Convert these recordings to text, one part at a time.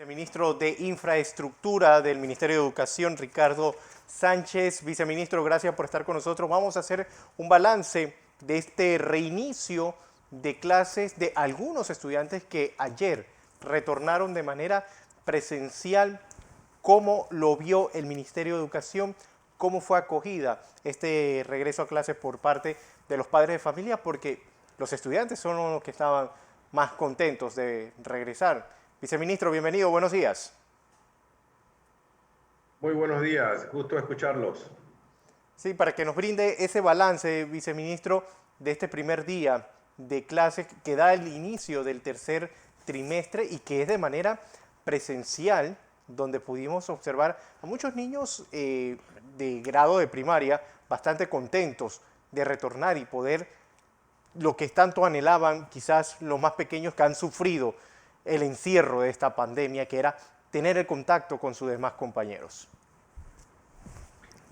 Ministro de Infraestructura del Ministerio de Educación, Ricardo Sánchez. Viceministro, gracias por estar con nosotros. Vamos a hacer un balance de este reinicio de clases de algunos estudiantes que ayer retornaron de manera presencial. ¿Cómo lo vio el Ministerio de Educación? ¿Cómo fue acogida este regreso a clases por parte de los padres de familia? Porque los estudiantes son los que estaban más contentos de regresar. Viceministro, bienvenido, buenos días. Muy buenos días, gusto escucharlos. Sí, para que nos brinde ese balance, viceministro, de este primer día de clases que da el inicio del tercer trimestre y que es de manera presencial, donde pudimos observar a muchos niños de grado de primaria bastante contentos de retornar y poder lo que tanto anhelaban, quizás los más pequeños que han sufrido el encierro de esta pandemia, que era tener el contacto con sus demás compañeros.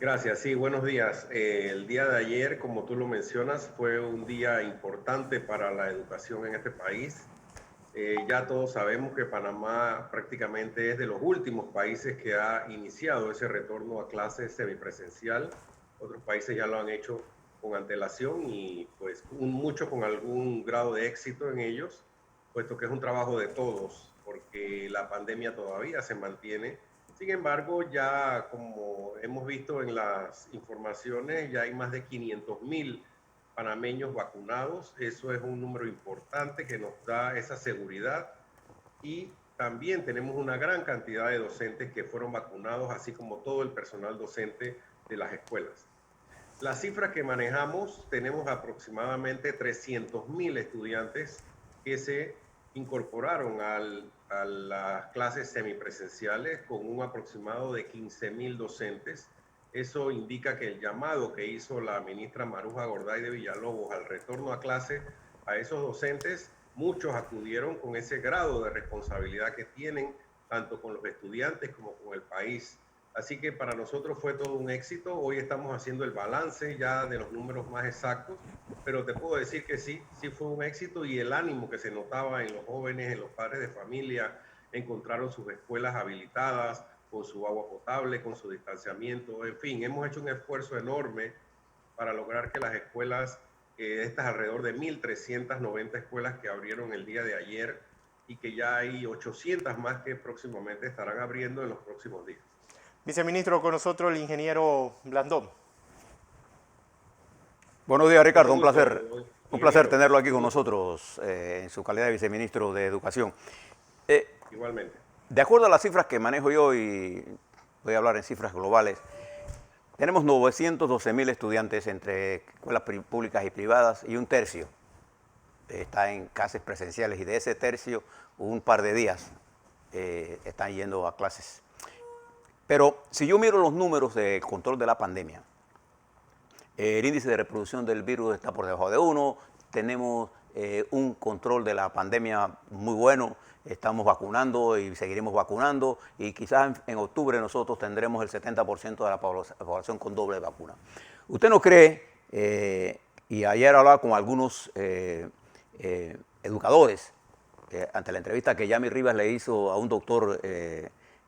Gracias, sí, buenos días. El día de ayer, como tú lo mencionas, fue un día importante para la educación en este país. Ya todos sabemos que Panamá prácticamente es de los últimos países que ha iniciado ese retorno a clases semipresencial. Otros países ya lo han hecho con antelación y pues muchos con algún grado de éxito en ellos, puesto que es un trabajo de todos, porque la pandemia todavía se mantiene. Sin embargo, ya como hemos visto en las informaciones, ya hay más de 500,000 panameños vacunados. Eso es un número importante que nos da esa seguridad. Y también tenemos una gran cantidad de docentes que fueron vacunados, así como todo el personal docente de las escuelas. Las cifras que manejamos, tenemos aproximadamente 300,000 estudiantes que se incorporaron a las clases semipresenciales con un aproximado de 15,000 docentes. Eso indica que el llamado que hizo la ministra Maruja Gorday de Villalobos al retorno a clase a esos docentes, muchos acudieron con ese grado de responsabilidad que tienen, tanto con los estudiantes como con el país. Así que para nosotros fue todo un éxito. Hoy estamos haciendo el balance ya de los números más exactos, pero te puedo decir que sí fue un éxito, y el ánimo que se notaba en los jóvenes, en los padres de familia, encontraron sus escuelas habilitadas, con su agua potable, con su distanciamiento. En fin, hemos hecho un esfuerzo enorme para lograr que las escuelas, estas alrededor de 1,390 escuelas que abrieron el día de ayer, y que ya hay 800 más que próximamente estarán abriendo en los próximos días. Viceministro, con nosotros el ingeniero Blandón. Buenos días, Ricardo. Mucho gusto, Un placer ingeniero. tenerlo aquí con nosotros en su calidad de viceministro de Educación. Igualmente. De acuerdo a las cifras que manejo yo, y voy a hablar en cifras globales, tenemos 912,000 estudiantes entre escuelas públicas y privadas, y un tercio está en clases presenciales, y de ese tercio, un par de días están yendo a clases. Pero si yo miro los números de control de la pandemia, el índice de reproducción del virus está por debajo de 1, tenemos un control de la pandemia muy bueno, estamos vacunando y seguiremos vacunando, y quizás en octubre nosotros tendremos el 70% de la población con doble vacuna. ¿Usted no cree, y ayer hablaba con algunos educadores, ante la entrevista que Yami Rivas le hizo a un doctor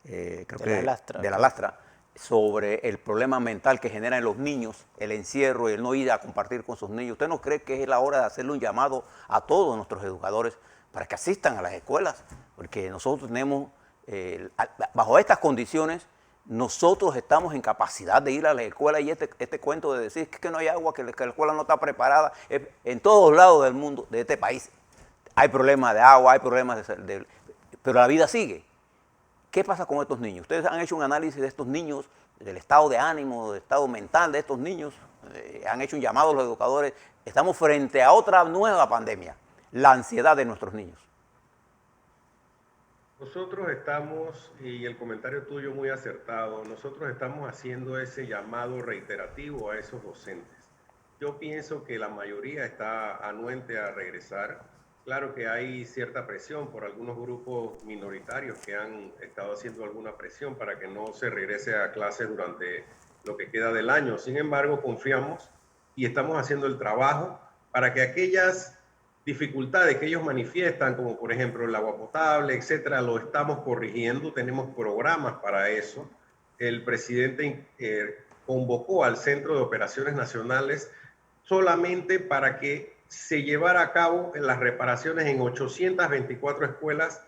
creo que de la Lastra, sobre el problema mental que genera en los niños el encierro y el no ir a compartir con sus niños? ¿Usted no cree que es la hora de hacerle un llamado a todos nuestros educadores para que asistan a las escuelas? Porque nosotros tenemos, bajo estas condiciones, nosotros estamos en capacidad de ir a la escuela, y este cuento de decir que no hay agua, que la escuela no está preparada, en todos lados del mundo, de este país, hay problemas de agua, hay problemas pero la vida sigue. ¿Qué pasa con estos niños? Ustedes han hecho un análisis de estos niños, del estado de ánimo, del estado mental de estos niños, han hecho un llamado a los educadores. Estamos frente a otra nueva pandemia, la ansiedad de nuestros niños. Nosotros estamos, y el comentario tuyo muy acertado, nosotros estamos haciendo ese llamado reiterativo a esos docentes. Yo pienso que la mayoría está anuente a regresar. Claro que hay cierta presión por algunos grupos minoritarios que han estado haciendo alguna presión para que no se regrese a clase durante lo que queda del año. Sin embargo, confiamos y estamos haciendo el trabajo para que aquellas dificultades que ellos manifiestan, como por ejemplo el agua potable, etcétera, lo estamos corrigiendo, tenemos programas para eso. El presidente convocó al Centro de Operaciones Nacionales solamente para que se llevara a cabo las reparaciones en 824 escuelas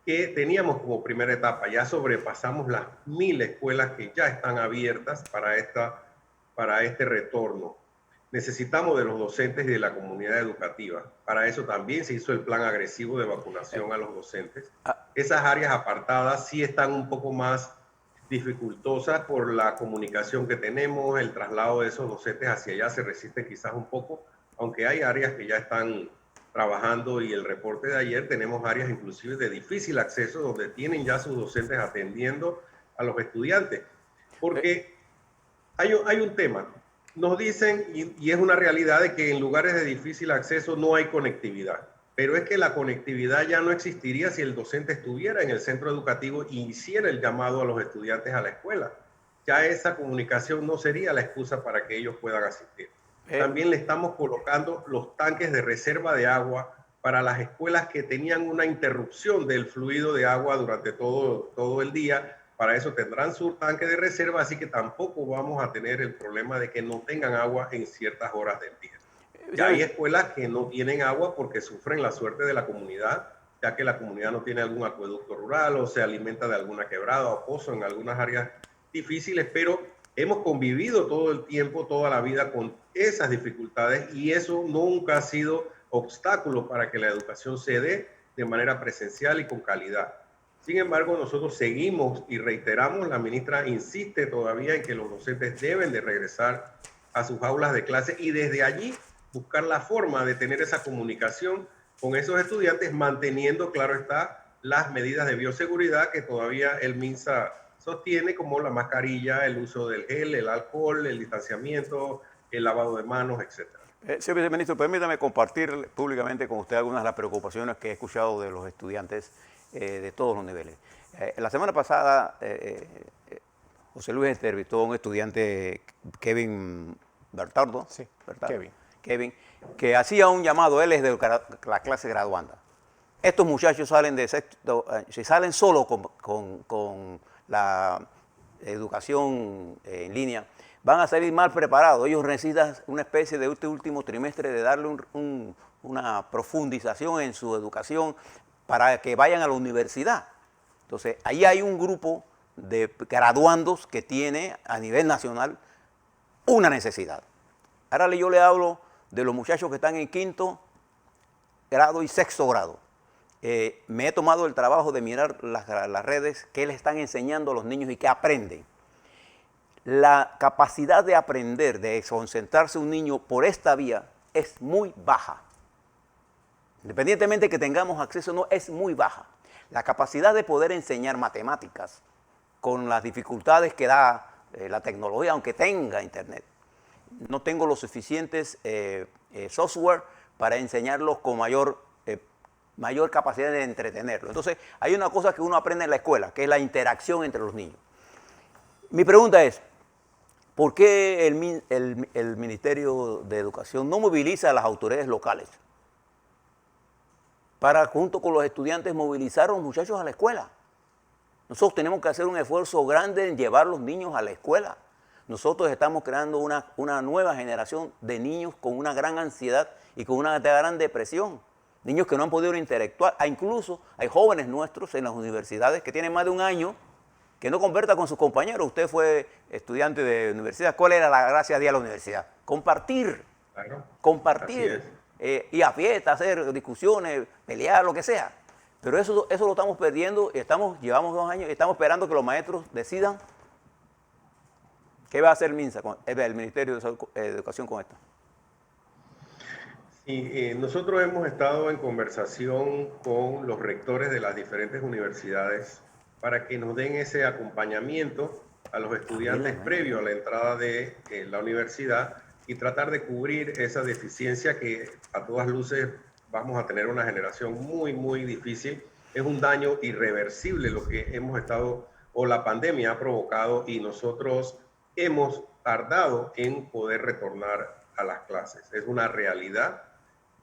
que teníamos como primera etapa. Ya sobrepasamos las 1000 escuelas que ya están abiertas para este retorno. Necesitamos de los docentes y de la comunidad educativa. Para eso también se hizo el plan agresivo de vacunación a los docentes. Esas áreas apartadas sí están un poco más dificultosas por la comunicación que tenemos, el traslado de esos docentes hacia allá se resiste quizás un poco, aunque hay áreas que ya están trabajando y el reporte de ayer tenemos áreas inclusive de difícil acceso donde tienen ya sus docentes atendiendo a los estudiantes. Porque hay un tema. Nos dicen, y es una realidad, de que en lugares de difícil acceso no hay conectividad. Pero es que la conectividad ya no existiría si el docente estuviera en el centro educativo y hiciera el llamado a los estudiantes a la escuela. Ya esa comunicación no sería la excusa para que ellos puedan asistir. También le estamos colocando los tanques de reserva de agua para las escuelas que tenían una interrupción del fluido de agua durante todo el día. Para eso tendrán su tanque de reserva, así que tampoco vamos a tener el problema de que no tengan agua en ciertas horas del día. Ya hay escuelas que no tienen agua porque sufren la suerte de la comunidad, ya que la comunidad no tiene algún acueducto rural o se alimenta de alguna quebrada o pozo en algunas áreas difíciles, pero hemos convivido todo el tiempo, toda la vida con esas dificultades y eso nunca ha sido obstáculo para que la educación se dé de manera presencial y con calidad. Sin embargo, nosotros seguimos y reiteramos, la ministra insiste todavía en que los docentes deben de regresar a sus aulas de clase y desde allí buscar la forma de tener esa comunicación con esos estudiantes, manteniendo, claro está, las medidas de bioseguridad que todavía el MINSA sostiene, como la mascarilla, el uso del gel, el alcohol, el distanciamiento, el lavado de manos, etc. Señor viceministro, permítame compartir públicamente con usted algunas de las preocupaciones que he escuchado de los estudiantes de todos los niveles. La semana pasada, José Luis entrevistó a un estudiante, Kevin Bertardo, sí, Kevin, que hacía un llamado, él es de la clase graduanda. Estos muchachos salen de sexto, si salen solo con la educación en línea, van a salir mal preparados. Ellos necesitan una especie de este último trimestre de darle una profundización en su educación para que vayan a la universidad. Entonces, ahí hay un grupo de graduandos que tiene a nivel nacional una necesidad. Ahora yo le hablo de los muchachos que están en quinto grado y sexto grado. Me he tomado el trabajo de mirar las redes que les están enseñando a los niños y que aprenden. La capacidad de aprender, de concentrarse un niño por esta vía es muy baja. Independientemente de que tengamos acceso o no, es muy baja. La capacidad de poder enseñar matemáticas con las dificultades que da la tecnología, aunque tenga internet. No tengo los suficientes software para enseñarlos con mayor capacidad de entretenerlos. Entonces, hay una cosa que uno aprende en la escuela, que es la interacción entre los niños. Mi pregunta es, ¿por qué el Ministerio de Educación no moviliza a las autoridades locales para, junto con los estudiantes, movilizar a los muchachos a la escuela? Nosotros tenemos que hacer un esfuerzo grande en llevar a los niños a la escuela. Nosotros estamos creando una nueva generación de niños con una gran ansiedad y con una gran depresión. Niños que no han podido interactuar. Incluso hay jóvenes nuestros en las universidades que tienen más de un año que no conversa con sus compañeros. Usted fue estudiante de universidad. ¿Cuál era la gracia de ir a la universidad? Compartir. Claro. Compartir. Ir a fiestas, hacer discusiones, pelear, lo que sea. Pero eso lo estamos perdiendo y llevamos 2 años y estamos esperando que los maestros decidan qué va a hacer el Ministerio de Educación con esto. Sí, nosotros hemos estado en conversación con los rectores de las diferentes universidades para que nos den ese acompañamiento a los estudiantes previo a la entrada de la universidad y tratar de cubrir esa deficiencia que a todas luces vamos a tener una generación muy, muy difícil. Es un daño irreversible lo que hemos estado, o la pandemia ha provocado, y nosotros hemos tardado en poder retornar a las clases. Es una realidad.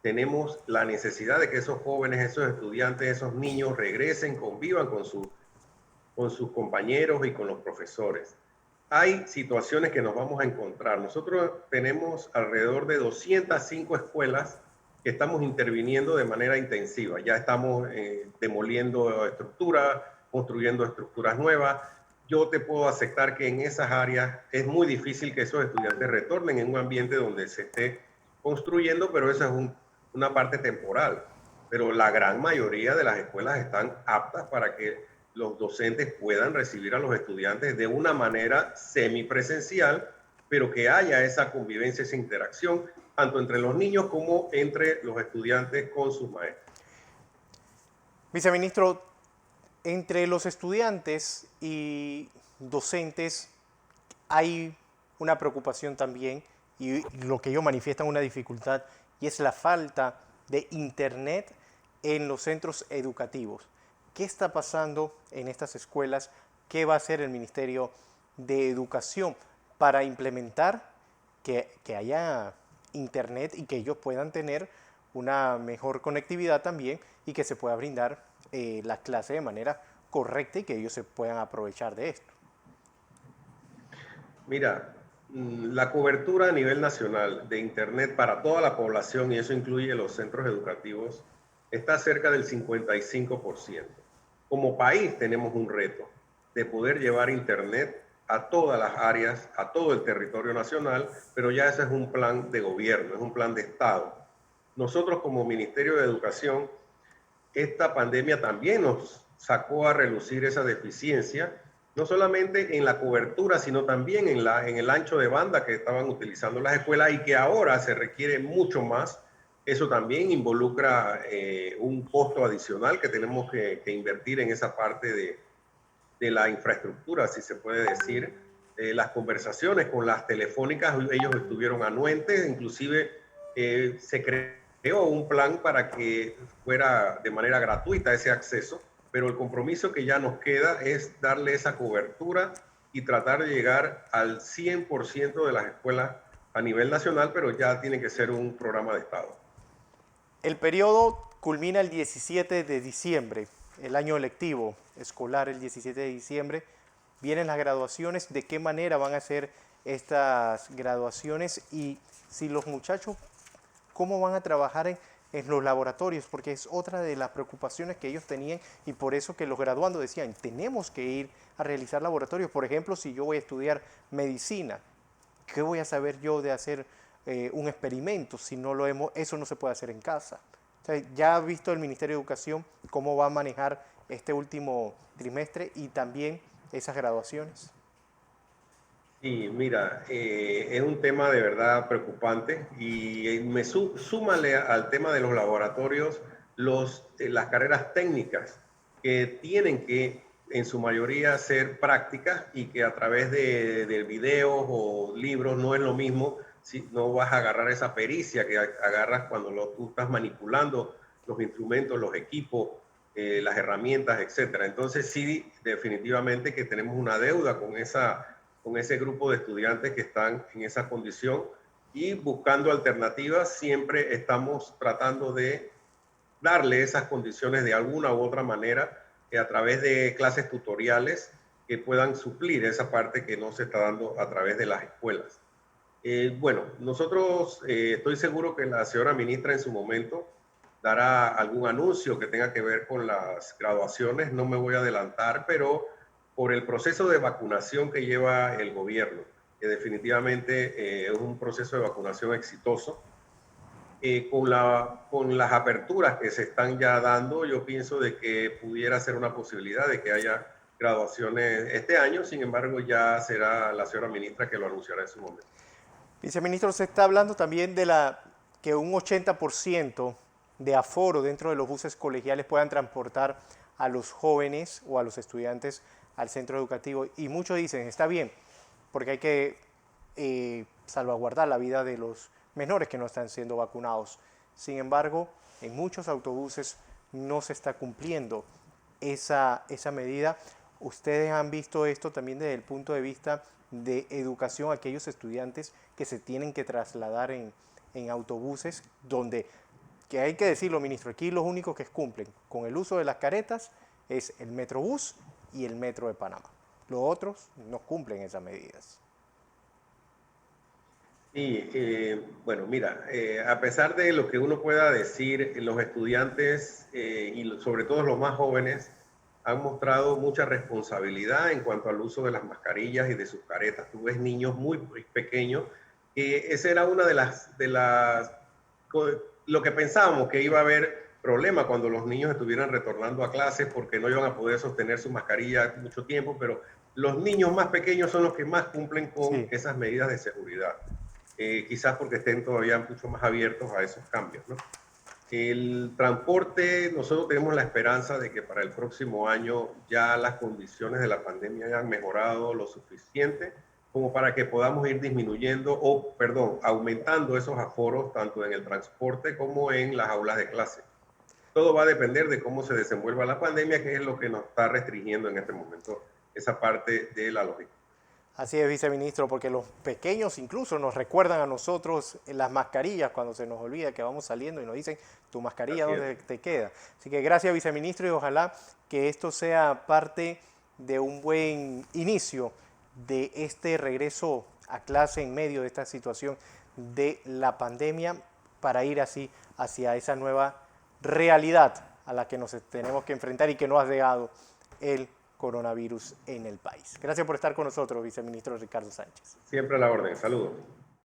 tenemos la necesidad de que esos jóvenes, esos estudiantes, esos niños regresen, convivan con sus compañeros y con los profesores. Hay situaciones que nos vamos a encontrar. Nosotros tenemos alrededor de 205 escuelas que estamos interviniendo de manera intensiva. Ya estamos demoliendo estructuras, construyendo estructuras nuevas. Yo te puedo aceptar que en esas áreas es muy difícil que esos estudiantes retornen en un ambiente donde se esté construyendo, pero esa es una parte temporal. Pero la gran mayoría de las escuelas están aptas para que los docentes puedan recibir a los estudiantes de una manera semipresencial, pero que haya esa convivencia, esa interacción, tanto entre los niños como entre los estudiantes con sus maestros. Viceministro, entre los estudiantes y docentes hay una preocupación también, y lo que ellos manifiestan una dificultad, y es la falta de internet en los centros educativos. ¿Qué está pasando en estas escuelas? ¿Qué va a hacer el Ministerio de Educación para implementar que haya internet y que ellos puedan tener una mejor conectividad también y que se pueda brindar la clase de manera correcta y que ellos se puedan aprovechar de esto? Mira, la cobertura a nivel nacional de internet para toda la población, y eso incluye los centros educativos, está cerca del 55%. Como país tenemos un reto de poder llevar internet a todas las áreas, a todo el territorio nacional, pero ya ese es un plan de gobierno, es un plan de Estado. Nosotros como Ministerio de Educación, esta pandemia también nos sacó a relucir esa deficiencia, no solamente en la cobertura, sino también en el ancho de banda que estaban utilizando las escuelas y que ahora se requiere mucho más. Eso también involucra un costo adicional que tenemos que invertir en esa parte de la infraestructura, si se puede decir. Las conversaciones con las telefónicas, ellos estuvieron anuentes, inclusive se creó un plan para que fuera de manera gratuita ese acceso, pero el compromiso que ya nos queda es darle esa cobertura y tratar de llegar al 100% de las escuelas a nivel nacional, pero ya tiene que ser un programa de Estado. El periodo culmina el 17 de diciembre, el año lectivo escolar el 17 de diciembre. Vienen las graduaciones, ¿de qué manera van a ser estas graduaciones? Y si los muchachos, ¿cómo van a trabajar en los laboratorios? Porque es otra de las preocupaciones que ellos tenían y por eso que los graduandos decían, tenemos que ir a realizar laboratorios. Por ejemplo, si yo voy a estudiar medicina, ¿qué voy a saber yo de hacer un experimento si no lo hemos, eso no se puede hacer en casa? O sea, ya ha visto el Ministerio de Educación cómo va a manejar este último trimestre y también esas graduaciones. Sí, mira, es un tema de verdad preocupante y súmale al tema de los laboratorios las carreras técnicas que tienen que en su mayoría ser prácticas y que a través de videos o libros no es lo mismo. Si no vas a agarrar esa pericia que agarras cuando tú estás manipulando los instrumentos, los equipos, las herramientas, etcétera. Entonces sí, definitivamente que tenemos una deuda con ese grupo de estudiantes que están en esa condición y buscando alternativas. Siempre estamos tratando de darle esas condiciones de alguna u otra manera a través de clases tutoriales que puedan suplir esa parte que no se está dando a través de las escuelas. Bueno, nosotros estoy seguro que la señora ministra en su momento dará algún anuncio que tenga que ver con las graduaciones. No me voy a adelantar, pero por el proceso de vacunación que lleva el gobierno, que definitivamente es un proceso de vacunación exitoso, con las aperturas que se están ya dando, yo pienso de que pudiera ser una posibilidad de que haya graduaciones este año. Sin embargo, ya será la señora ministra que lo anunciará en su momento. Viceministro, se está hablando también de que un 80% de aforo dentro de los buses colegiales puedan transportar a los jóvenes o a los estudiantes al centro educativo. Y muchos dicen, está bien, porque hay que salvaguardar la vida de los menores que no están siendo vacunados. Sin embargo, en muchos autobuses no se está cumpliendo esa medida. Ustedes han visto esto también desde el punto de vista de educación, aquellos estudiantes que se tienen que trasladar en autobuses, donde que hay que decirlo, ministro, aquí los únicos que cumplen con el uso de las caretas es el Metrobús y el Metro de Panamá. Los otros no cumplen esas medidas. Sí, bueno, mira, a pesar de lo que uno pueda decir, los estudiantes y sobre todo los más jóvenes han mostrado mucha responsabilidad en cuanto al uso de las mascarillas y de sus caretas. Tú ves niños muy pequeños, esa era una de lo que pensábamos que iba a haber problema cuando los niños estuvieran retornando a clases porque no iban a poder sostener su mascarilla mucho tiempo, pero los niños más pequeños son los que más cumplen con esas medidas de seguridad. Quizás porque estén todavía mucho más abiertos a esos cambios, ¿no? El transporte, nosotros tenemos la esperanza de que para el próximo año ya las condiciones de la pandemia hayan mejorado lo suficiente como para que podamos ir disminuyendo aumentando esos aforos tanto en el transporte como en las aulas de clase. Todo va a depender de cómo se desenvuelva la pandemia, que es lo que nos está restringiendo en este momento esa parte de la logística. Así es, viceministro, porque los pequeños incluso nos recuerdan a nosotros las mascarillas cuando se nos olvida que vamos saliendo y nos dicen, tu mascarilla, ¿dónde te queda? Así que gracias, viceministro, y ojalá que esto sea parte de un buen inicio de este regreso a clase en medio de esta situación de la pandemia para ir así hacia esa nueva realidad a la que nos tenemos que enfrentar y que no ha llegado el coronavirus en el país. Gracias por estar con nosotros, viceministro Ricardo Sánchez. Siempre a la orden. Saludos.